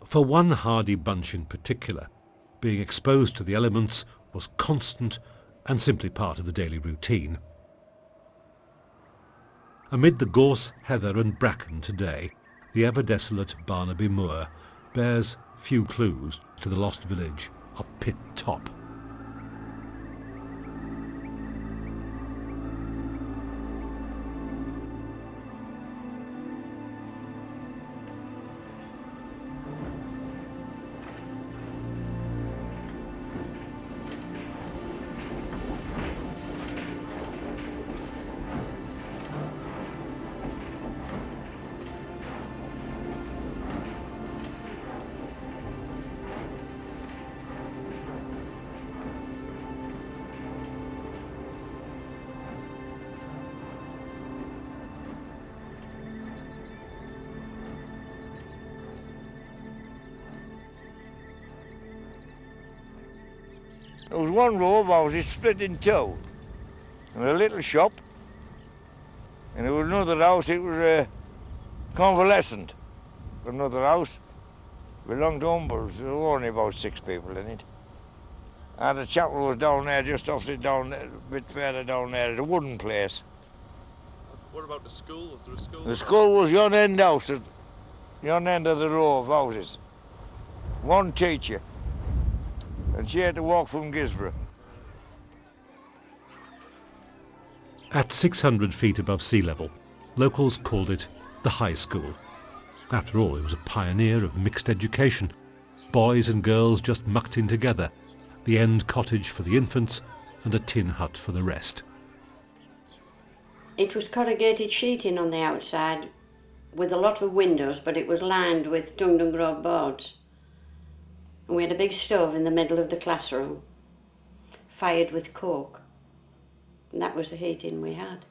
For one hardy bunch in particular, being exposed to the elements was constant and simply part of the daily routine. Amid the gorse, heather and bracken today, the ever-desolate Barnaby Moor bears few clues to the lost village of PitTop. There was one row of houses split in two. There was a little shop, and there was another house, it was convalescent. Another house belonged to Umbers. There were only about 6 people in it. And the chapel was down there, just opposite down there, a bit further down there, a wooden place. What about the school? Was there a school? The school was yon end house, yon end of the row of houses. One teacher. And she had to walk from Gisborough. At 600 feet above sea level, locals called it the high school. After all, it was a pioneer of mixed education. Boys and girls just mucked in together, the end cottage for the infants and a tin hut for the rest. It was corrugated sheeting on the outside with a lot of windows, but it was lined with Dungdon Grove boards. And we had a big stove in the middle of the classroom, fired with coke. And that was the heating we had.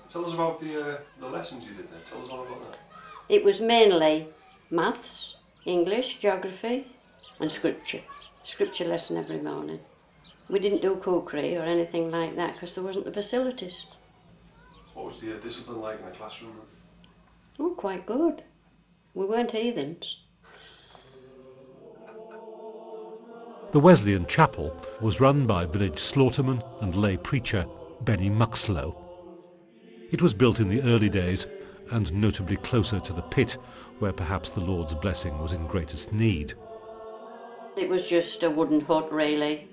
Tell us about the lessons you did there. Tell us all about that. It was mainly maths, English, geography and scripture. Scripture lesson every morning. We didn't do cookery or anything like that because there wasn't the facilities. What was the discipline like in the classroom? Oh, quite good. We weren't heathens. The Wesleyan chapel was run by village slaughterman and lay preacher Benny Muxlow. It was built in the early days and notably closer to the pit, where perhaps the Lord's blessing was in greatest need. It was just a wooden hut, really,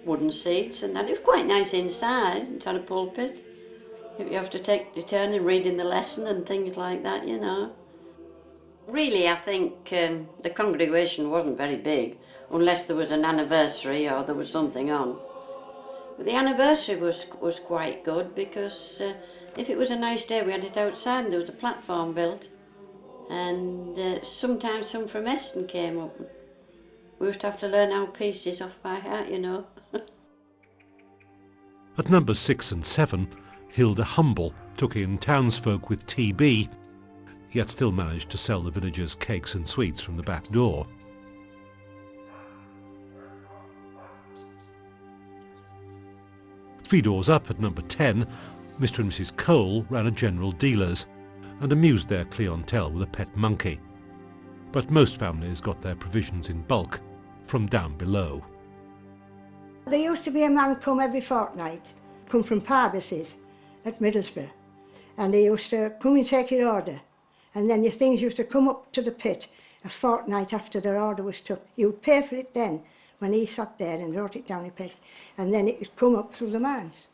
wooden seats, and that. It was quite nice inside. It had a pulpit. You have to take your turn in reading the lesson and things like that, you know. Really, I think the congregation wasn't very big, unless there was an anniversary or there was something on. But the anniversary was quite good because if it was a nice day, we had it outside and there was a platform built. And sometimes some from Eston came up. We used to have to learn our pieces off by heart, you know. At numbers 6 and 7, Hilda Humble took in townsfolk with TB, yet still managed to sell the villagers cakes and sweets from the back door. Three doors up at number 10, Mr. and Mrs. Cole ran a general dealer's and amused their clientele with a pet monkey. But most families got their provisions in bulk from down below. There used to be a man come every fortnight, come from Parvis's at Middlesbrough, and he used to come and take your order, and then your things used to come up to the pit a fortnight after their order was took. You would pay for it then, when he sat there and wrote it down, he paid, and then it would come up through the mines.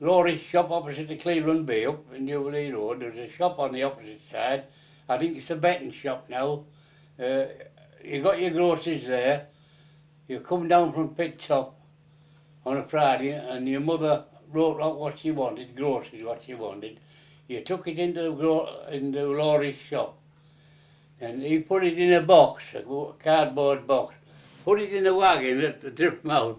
Laurie's shop opposite the Cleveland Bay up in Jubilee Road. There's a shop on the opposite side. I think it's a betting shop now. You got your groceries there. You come down from PitTop on a Friday and your mother wrote out what she wanted, groceries what she wanted. You took it into Laurie's shop and he put it in a box, a cardboard box, put it in a wagon at the drift mouth,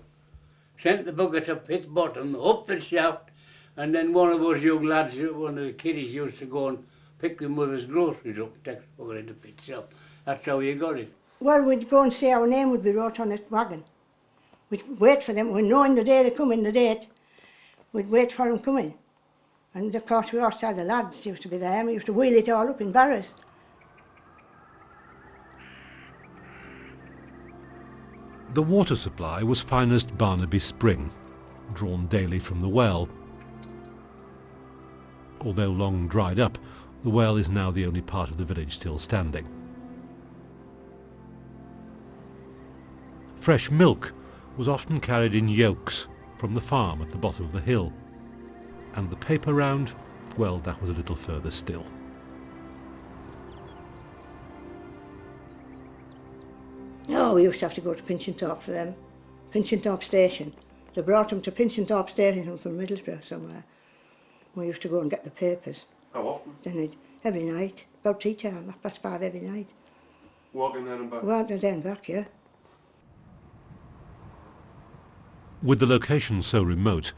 sent the bucket to pit bottom, up the shaft, and then one of us young lads, one of the kiddies used to go and pick them with his groceries up and take the bucket into pit shop. That's how you got it. Well, we'd go and see our name would be wrote on a wagon. We'd wait for them. We'd know in the day they come in the date. We'd wait for them coming. And of course we also had the lads used to be there and we used to wheel it all up in barrows. The water supply was finest Barnaby Spring, drawn daily from the well. Although long dried up, the well is now the only part of the village still standing. Fresh milk was often carried in yokes from the farm at the bottom of the hill, and the paper round, well, that was a little further still. Oh, we used to have to go to PitTop for them. PitTop station. They brought them to PitTop station from Middlesbrough somewhere. We used to go and get the papers. How often? Then every night, about tea time, 5:30 every night. Walking there and back? Walking there and back, yeah. With the location so remote,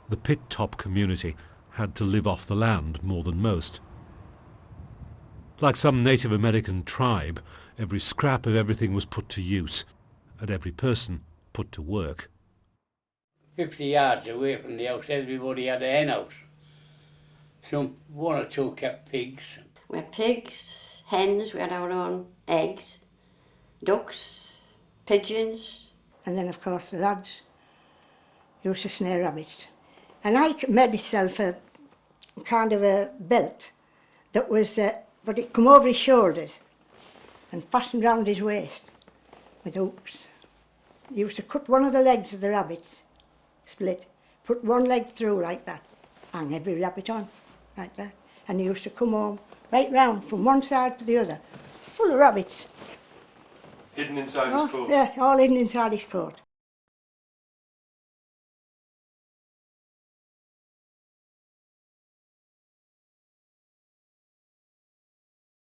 the PitTop community had to live off the land more than most. Like some Native American tribe, every scrap of everything was put to use, and every person put to work. 50 yards away from the house, everybody had a hen house. One or two kept pigs. We had pigs, hens, we had our own eggs, ducks, pigeons. And then, of course, the lads used to snare rabbits. And I made myself a kind of a belt that was, but it come over his shoulders and fastened round his waist with hoops. He used to cut one of the legs of the rabbits, split, put one leg through like that, hang every rabbit on, like that. And he used to come home right round from one side to the other, full of rabbits. Hidden inside his coat? Yeah, all hidden inside his coat.